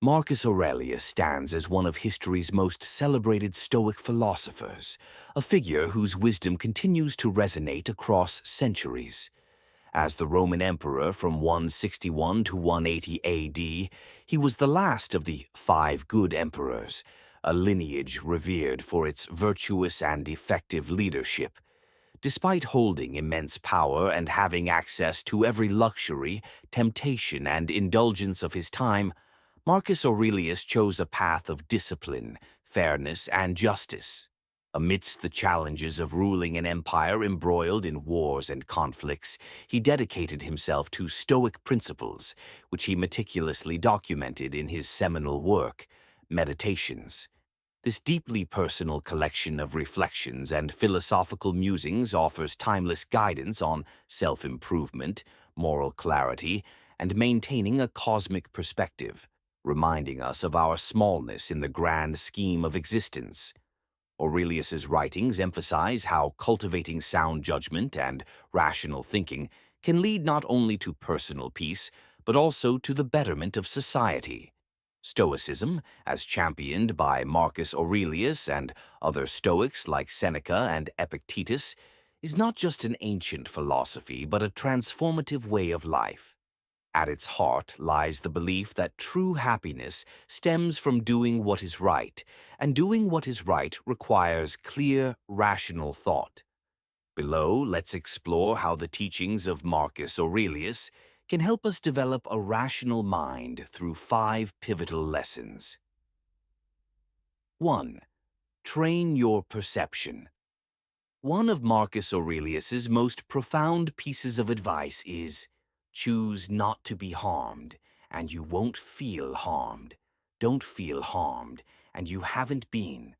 Marcus Aurelius stands as one of history's most celebrated Stoic philosophers, a figure whose wisdom continues to resonate across centuries. As the Roman emperor from 161 to 180 AD, he was the last of the five good emperors, a lineage revered for its virtuous and effective leadership. Despite holding immense power and having access to every luxury, temptation, and indulgence of his time, Marcus Aurelius chose a path of discipline, fairness, and justice. Amidst the challenges of ruling an empire embroiled in wars and conflicts, he dedicated himself to Stoic principles, which he meticulously documented in his seminal work, Meditations. This deeply personal collection of reflections and philosophical musings offers timeless guidance on self-improvement, moral clarity, and maintaining a cosmic perspective, reminding us of our smallness in the grand scheme of existence. Aurelius's writings emphasize how cultivating sound judgment and rational thinking can lead not only to personal peace, but also to the betterment of society. Stoicism, as championed by Marcus Aurelius and other Stoics like Seneca and Epictetus, is not just an ancient philosophy but a transformative way of life. At its heart lies the belief that true happiness stems from doing what is right, and doing what is right requires clear, rational thought. Below, let's explore how the teachings of Marcus Aurelius can help us develop a rational mind through five pivotal lessons. 1. Train your perception. One of Marcus Aurelius's most profound pieces of advice is, choose not to be harmed, and you won't feel harmed. Don't feel harmed, and you haven't been.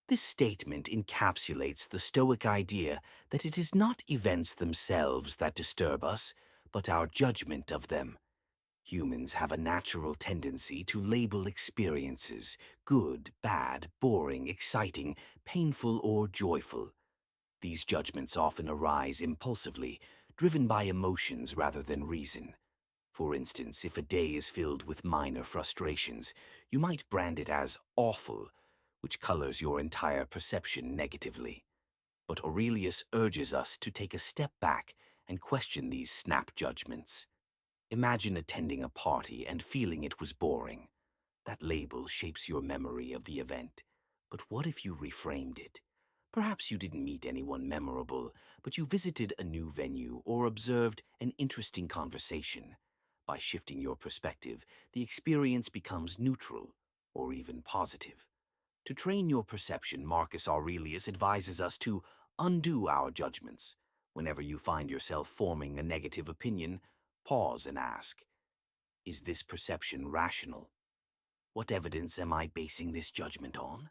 This statement encapsulates the Stoic idea that it is not events themselves that disturb us, but our judgment of them. Humans have a natural tendency to label experiences good, bad, boring, exciting, painful, or joyful. These judgments often arise impulsively, driven by emotions rather than reason. For instance, if a day is filled with minor frustrations, you might brand it as awful, which colors your entire perception negatively. But Aurelius urges us to take a step back and question these snap judgments. Imagine attending a party and feeling it was boring. That label shapes your memory of the event. But what if you reframed it? Perhaps you didn't meet anyone memorable, but you visited a new venue or observed an interesting conversation. By shifting your perspective, the experience becomes neutral or even positive. To train your perception, Marcus Aurelius advises us to undo our judgments. Whenever you find yourself forming a negative opinion, pause and ask, is this perception rational? What evidence am I basing this judgment on?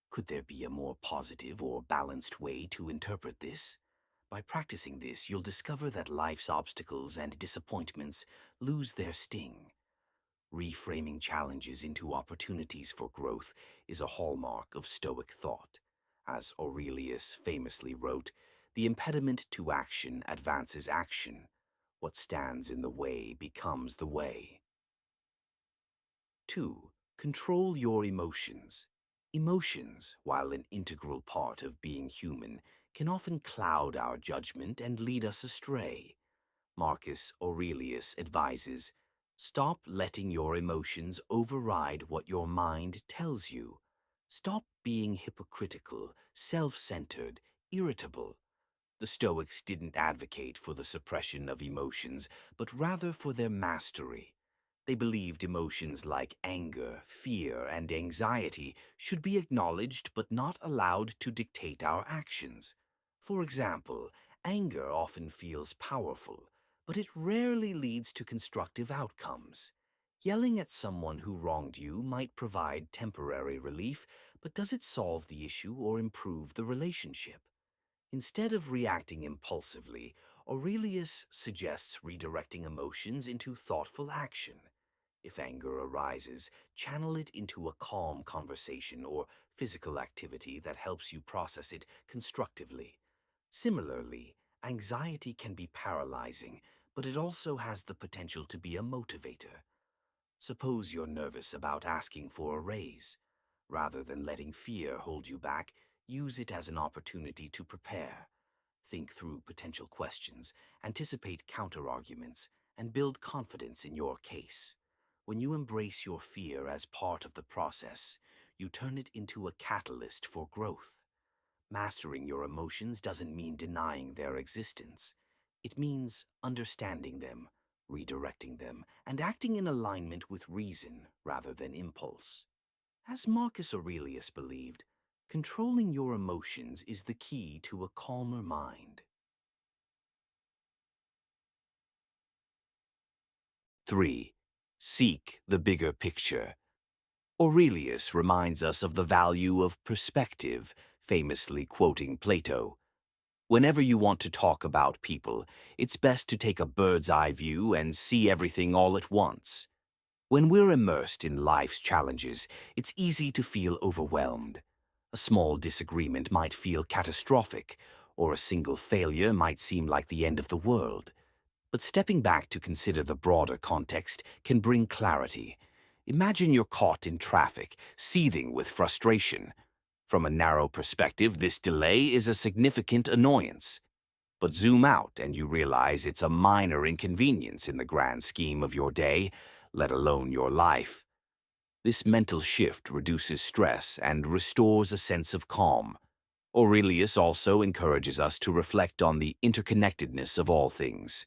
Could there be a more positive or balanced way to interpret this? By practicing this, you'll discover that life's obstacles and disappointments lose their sting. Reframing challenges into opportunities for growth is a hallmark of Stoic thought. As Aurelius famously wrote, the impediment to action advances action. What stands in the way becomes the way. 2. Control your emotions. Emotions, while an integral part of being human, can often cloud our judgment and lead us astray. Marcus Aurelius advises, stop letting your emotions override what your mind tells you. Stop being hypocritical, self-centered, irritable. The Stoics didn't advocate for the suppression of emotions, but rather for their mastery. They believed emotions like anger, fear, and anxiety should be acknowledged but not allowed to dictate our actions. For example, anger often feels powerful, but it rarely leads to constructive outcomes. Yelling at someone who wronged you might provide temporary relief, but does it solve the issue or improve the relationship? Instead of reacting impulsively, Aurelius suggests redirecting emotions into thoughtful action. If anger arises, channel it into a calm conversation or physical activity that helps you process it constructively. Similarly, anxiety can be paralyzing, but it also has the potential to be a motivator. Suppose you're nervous about asking for a raise. Rather than letting fear hold you back, use it as an opportunity to prepare. Think through potential questions, anticipate counterarguments, and build confidence in your case. When you embrace your fear as part of the process, you turn it into a catalyst for growth. Mastering your emotions doesn't mean denying their existence. It means understanding them, redirecting them, and acting in alignment with reason rather than impulse. As Marcus Aurelius believed, controlling your emotions is the key to a calmer mind. 3. Seek the bigger picture. Aurelius reminds us of the value of perspective, famously quoting Plato. Whenever you want to talk about people, it's best to take a bird's eye view and see everything all at once. When we're immersed in life's challenges, it's easy to feel overwhelmed. A small disagreement might feel catastrophic, or a single failure might seem like the end of the world. But stepping back to consider the broader context can bring clarity. Imagine you're caught in traffic, seething with frustration. From a narrow perspective, this delay is a significant annoyance. But zoom out and you realize it's a minor inconvenience in the grand scheme of your day, let alone your life. This mental shift reduces stress and restores a sense of calm. Aurelius also encourages us to reflect on the interconnectedness of all things.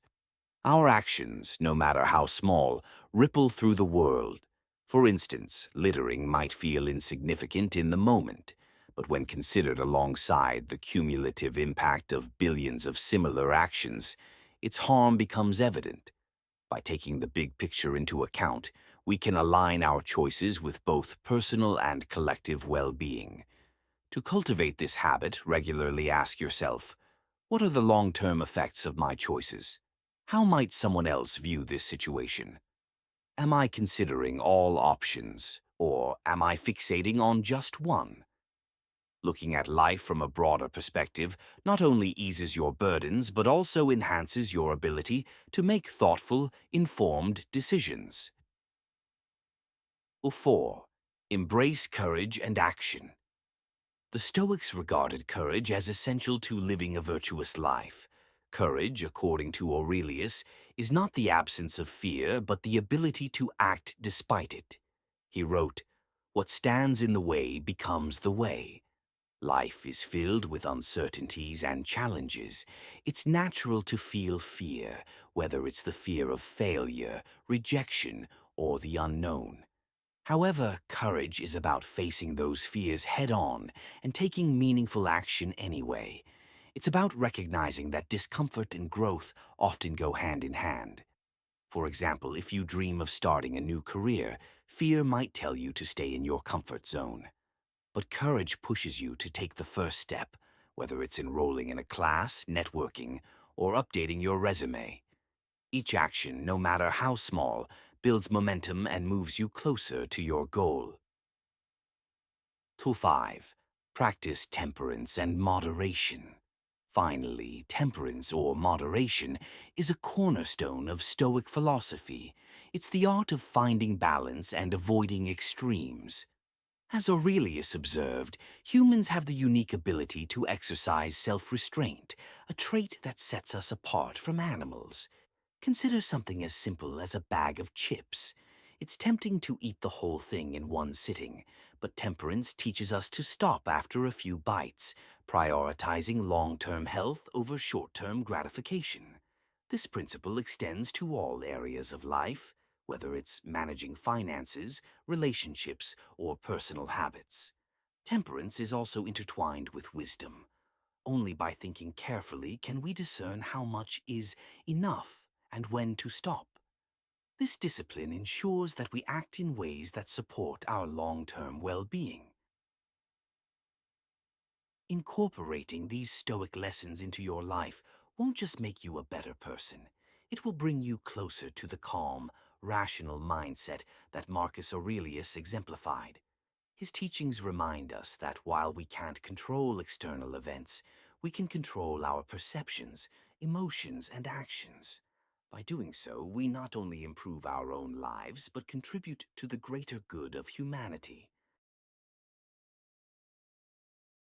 Our actions, no matter how small, ripple through the world. For instance, littering might feel insignificant in the moment, but when considered alongside the cumulative impact of billions of similar actions, its harm becomes evident. By taking the big picture into account, we can align our choices with both personal and collective well-being. To cultivate this habit, regularly ask yourself, what are the long-term effects of my choices? How might someone else view this situation? Am I considering all options, or am I fixating on just one? Looking at life from a broader perspective not only eases your burdens but also enhances your ability to make thoughtful, informed decisions. 4. Embrace courage and action. The Stoics regarded courage as essential to living a virtuous life. Courage, according to Aurelius, is not the absence of fear, but the ability to act despite it. He wrote, "What stands in the way becomes the way." Life is filled with uncertainties and challenges. It's natural to feel fear, whether it's the fear of failure, rejection, or the unknown. However, courage is about facing those fears head-on and taking meaningful action anyway. It's about recognizing that discomfort and growth often go hand in hand. For example, if you dream of starting a new career, fear might tell you to stay in your comfort zone. But courage pushes you to take the first step, whether it's enrolling in a class, networking, or updating your resume. Each action, no matter how small, builds momentum and moves you closer to your goal. Tool 5. Practice temperance and moderation. Finally, temperance or moderation is a cornerstone of Stoic philosophy. It's the art of finding balance and avoiding extremes. As Aurelius observed, humans have the unique ability to exercise self-restraint, a trait that sets us apart from animals. Consider something as simple as a bag of chips. It's tempting to eat the whole thing in one sitting, but temperance teaches us to stop after a few bites, prioritizing long-term health over short-term gratification. This principle extends to all areas of life, whether it's managing finances, relationships, or personal habits. Temperance is also intertwined with wisdom. Only by thinking carefully can we discern how much is enough and when to stop. This discipline ensures that we act in ways that support our long-term well-being. Incorporating these Stoic lessons into your life won't just make you a better person. It will bring you closer to the calm, rational mindset that Marcus Aurelius exemplified. His teachings remind us that while we can't control external events, we can control our perceptions, emotions, and actions. By doing so, we not only improve our own lives, but contribute to the greater good of humanity.